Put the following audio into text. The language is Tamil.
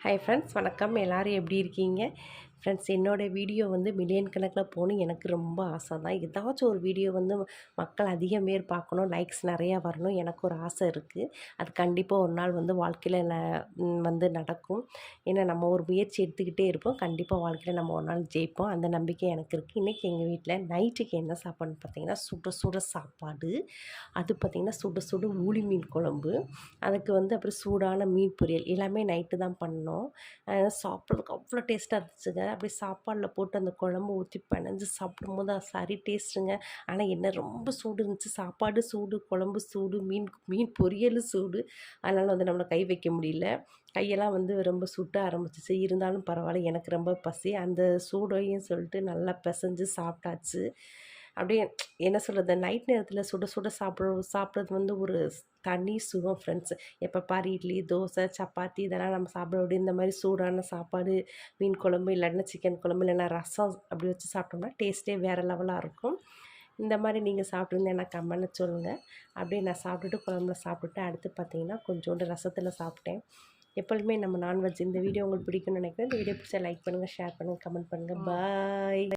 ஹாய் ஃப்ரெண்ட்ஸ், வணக்கம். எல்லோரும் எப்படி இருக்கீங்க? ஃப்ரெண்ட்ஸ், என்னோடய வீடியோ வந்து மில்லியன் கணக்கில் போகணும் எனக்கு ரொம்ப ஆசை தான். ஏதாச்சும் ஒரு வீடியோ வந்து மக்கள் அதிகம் பேர் பார்க்கணும், லைக்ஸ் நிறையா வரணும், எனக்கு ஒரு ஆசை இருக்குது. அது கண்டிப்பாக ஒரு நாள் வந்து வாழ்க்கையில் வந்து நடக்கும். ஏன்னா நம்ம ஒரு முயற்சி எடுத்துக்கிட்டே இருப்போம், கண்டிப்பாக வாழ்க்கையில் நம்ம ஒரு நாள் ஜெயிப்போம். அந்த நம்பிக்கை எனக்கு இருக்குது. இன்றைக்கி எங்கள் வீட்டில் நைட்டுக்கு என்ன சாப்பாடுன்னு பார்த்தீங்கன்னா, சுட சுட சாப்பாடு. அது பார்த்திங்கன்னா சுட சுட ஊளி மீன் குழம்பு, அதுக்கு வந்து அப்புறம் சூடான மீன் பொரியல், எல்லாமே நைட்டு தான் பண்ணோம். சாப்பிட்றதுக்கு அவ்வளோ டேஸ்ட்டாக இருந்துச்சுங்க. அப்படியே சாப்பாடில் போட்டு அந்த குழம்பு ஊற்றி பெனஞ்சு சாப்பிடும்போது அது சரி டேஸ்ட்டுங்க. ஆனால் என்ன ரொம்ப சூடு இருந்துச்சு, சாப்பாடு சூடு, குழம்பு சூடு, மீன் மீன் பொரியல் சூடு. அதனால் வந்து நம்மளை கை வைக்க முடியல. கையெல்லாம் வந்து ரொம்ப சுட்ட ஆரம்பிச்சிச்சு. இருந்தாலும் பரவாயில்ல, எனக்கு ரொம்ப பசி. அந்த சூடையும் சொல்லிட்டு நல்லா பிசைஞ்சு சாப்பிட்டாச்சு. அப்படியே என்ன சொல்கிறது, நைட் நேரத்தில் சுட சுட சாப்பிட்றது வந்து ஒரு தனி சுகம் ஃப்ரெண்ட்ஸ். எப்போ பாரு இட்லி, தோசை, சப்பாத்தி இதெல்லாம் நம்ம சாப்பிட விட இந்த மாதிரி சூடான சாப்பாடு, மீன் குழம்பு இல்லைன்னா சிக்கன் குழம்பு இல்லைன்னா ரசம் அப்படி வச்சு சாப்பிட்டோம்னா டேஸ்ட்டே வேறு லெவலாக இருக்கும். இந்த மாதிரி நீங்கள் சாப்பிட்ருந்தா எனக்கு கமெண்ட்ல சொல்லுங்கள். அப்படியே நான் சாப்பிட்டுட்டு குழம்புல சாப்பிட்டுட்டு அடுத்து பார்த்தீங்கன்னா கொஞ்சோண்டு ரசத்தில் சாப்பிட்டேன். எப்பொழுதுமே நம்ம நான்வெஜ். இந்த வீடியோ உங்களுக்கு பிடிக்கும்னு நினைக்கிறேன். இந்த வீடியோ பிடிச்சா லைக் பண்ணுங்கள், ஷேர் பண்ணுங்கள், கமெண்ட் பண்ணுங்கள். பாய்.